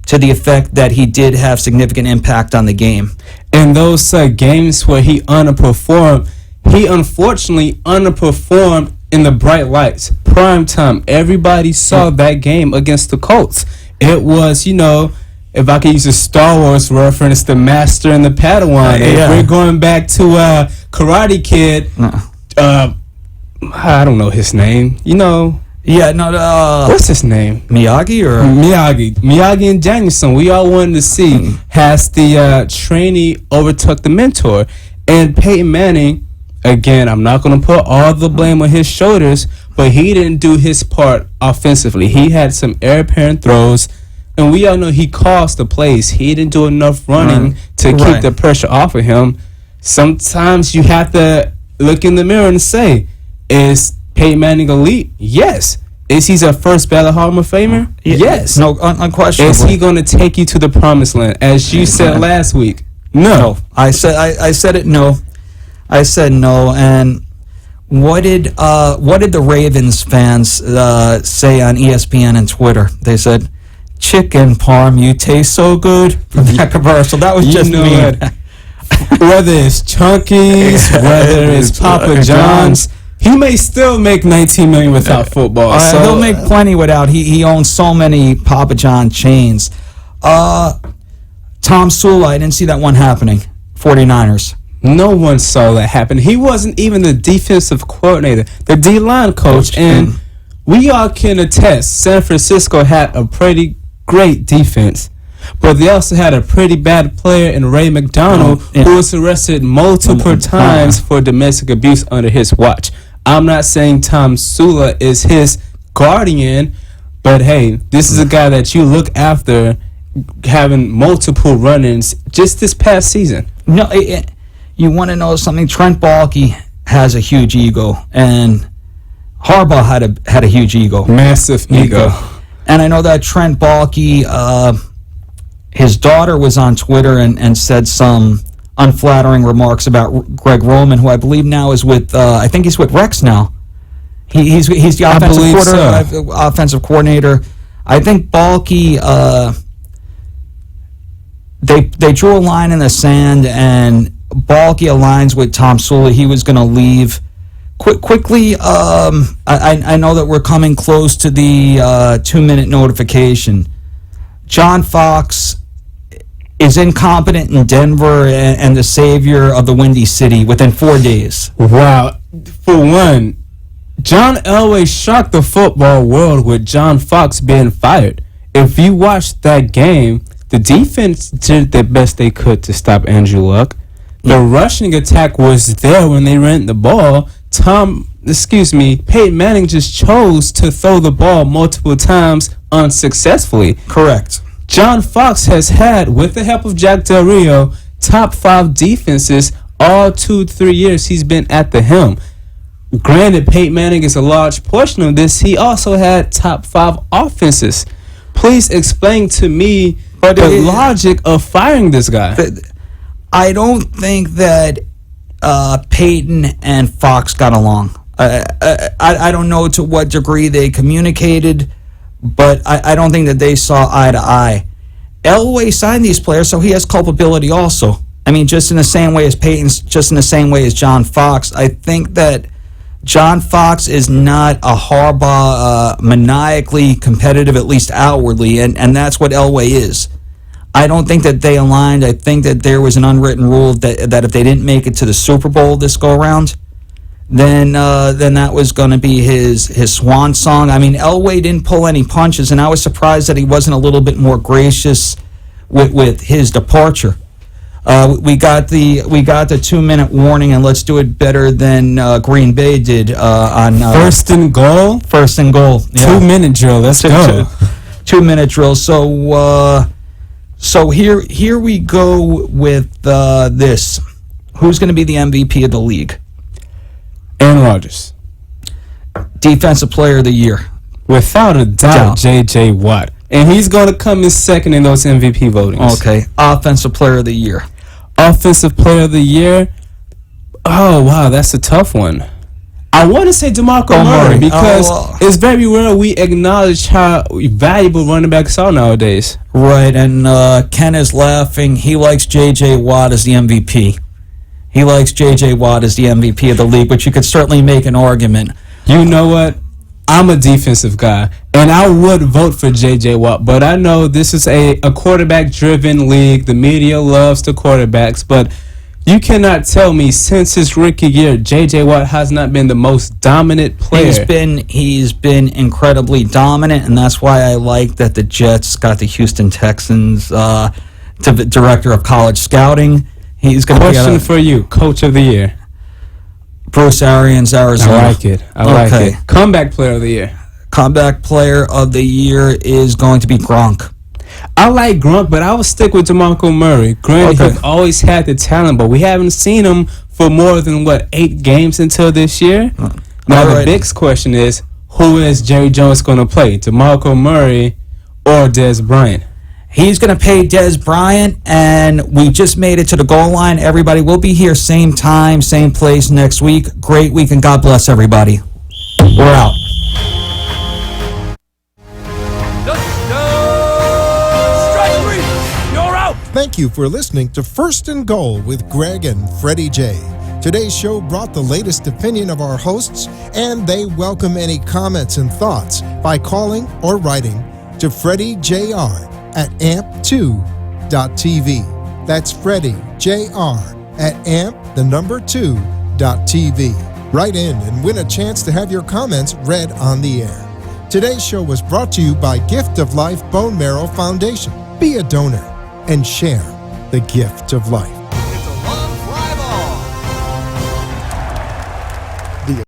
Speaker 2: to the effect that he did have significant impact on the game.
Speaker 3: In those games where he underperformed, he unfortunately underperformed in the bright lights. Prime time. Everybody saw that game against the Colts. It was, if I could use a Star Wars reference, the Master and the Padawan. If we're going back to Karate Kid, I don't know his name. What's his name?
Speaker 2: Miyagi or
Speaker 3: Miyagi and Danielson. We all wanted to see has the trainee overtook the mentor, and Peyton Manning. Again, I'm not going to put all the blame on his shoulders, but he didn't do his part offensively. He had some air-apparent throws, and we all know he caused the plays. He didn't do enough running to keep the pressure off of him. Sometimes you have to look in the mirror and say, is Peyton Manning elite? Yes. Is he a first ballot Hall of Famer? Yes.
Speaker 2: No, unquestionably.
Speaker 3: Is he going to take you to the promised land? As you said last week, no.
Speaker 2: I said it no. I said no. And what did the Ravens fans say on ESPN and Twitter? They said, "Chicken parm, you taste so good." From that commercial, that was just me.
Speaker 3: Whether it's Chunky's, whether it's Papa John's, he may still make $19 million without football. So
Speaker 2: he'll make plenty without. He owns so many Papa John chains. Tom Sula, I didn't see that one happening. 49ers.
Speaker 3: No one saw that happen. He wasn't even the defensive coordinator, the D-line coach. And we all can attest, San Francisco had a pretty great defense. But they also had a pretty bad player in Ray McDonald who was arrested multiple times for domestic abuse under his watch. I'm not saying Tom Sula is his guardian, but hey, this is a guy that you look after having multiple run-ins just this past season.
Speaker 2: No, you want to know something? Trent Baalke has a huge ego, and Harbaugh had a huge ego.
Speaker 3: Massive ego.
Speaker 2: And I know that Trent Baalke, his daughter was on Twitter and said some unflattering remarks about Gregg Roman, who I believe now is with, I think he's with Rex now. He's the offensive coordinator. I think Baalke, they drew a line in the sand, and Baalke aligns with Tom Sula. He was going to leave. Quickly, I know that we're coming close to the 2-minute notification. John Fox is incompetent in Denver and the savior of the Windy City within 4 days.
Speaker 3: Wow. For one, John Elway shocked the football world with John Fox being fired. If you watched that game, the defense did the best they could to stop Andrew Luck. The rushing attack was there when they ran the ball. Peyton Manning just chose to throw the ball multiple times unsuccessfully.
Speaker 2: Correct.
Speaker 3: John Fox has had, with the help of Jack Del Rio, top 5 defenses all 2-3 years he's been at the helm. Granted, Peyton Manning is a large portion of this. He also had top 5 offenses. Please explain to me the logic of firing this guy.
Speaker 2: I don't think that Peyton and Fox got along. I don't know to what degree they communicated, but I don't think that they saw eye to eye. Elway signed these players, so he has culpability also. I mean, just in the same way as Peyton's, just in the same way as John Fox. I think that John Fox is not a Harbaugh maniacally competitive, at least outwardly, and that's what Elway is. I don't think that they aligned. I think that there was an unwritten rule that if they didn't make it to the Super Bowl this go around, then that was going to be his swan song. I mean, Elway didn't pull any punches, and I was surprised that he wasn't a little bit more gracious with his departure. We got the 2-minute warning, and let's do it better than Green Bay did on
Speaker 3: First and goal.
Speaker 2: First and goal. Yeah.
Speaker 3: 2-minute drill. Let's go.
Speaker 2: 2-minute drill. So here we go with this. Who's going to be the MVP of the league?
Speaker 3: Aaron Rodgers.
Speaker 2: Defensive Player of the Year.
Speaker 3: Without a doubt, J.J. Watt. And he's going to come in second in those MVP votings.
Speaker 2: Okay. Offensive Player of the Year.
Speaker 3: Offensive Player of the Year. Oh, wow, that's a tough one. I want to say DeMarco Murray because it's very rare we acknowledge how valuable running backs are nowadays.
Speaker 2: Right, and Ken is laughing. He likes J.J. Watt as the MVP. He likes J.J. Watt as the MVP of the league, but you could certainly make an argument.
Speaker 3: You know what? I'm a defensive guy, and I would vote for J.J. Watt, but I know this is a quarterback-driven league. The media loves the quarterbacks, but you cannot tell me since his rookie year, J.J. Watt has not been the most dominant player.
Speaker 2: He's been incredibly dominant, and that's why I like that the Jets got the Houston Texans to the director of college scouting. He's going to
Speaker 3: Question for you, Coach of the Year.
Speaker 2: Bruce Arians, Arizona.
Speaker 3: I like it. I like it. Comeback Player of the Year.
Speaker 2: Comeback Player of the Year is going to be Gronk.
Speaker 3: I like Gronk, but I would stick with DeMarco Murray. Granted, he's always had the talent, but we haven't seen him for more than, 8 games until this year? Now, the big question is, who is Jerry Jones going to play, DeMarco Murray or Dez Bryant?
Speaker 2: He's going to pay Dez Bryant, and we just made it to the goal line. Everybody, we'll be here same time, same place next week. Great week, and God bless everybody. We're out.
Speaker 1: Thank you for listening to First and Goal with Gregg and Freddy J. Today's show brought the latest opinion of our hosts, and they welcome any comments and thoughts by calling or writing to Freddy Jr. at amp2.tv. That's Freddy Jr. at amp2.tv. Write in and win a chance to have your comments read on the air. Today's show was brought to you by Gift of Life Bone Marrow Foundation. Be a donor and share the gift of life.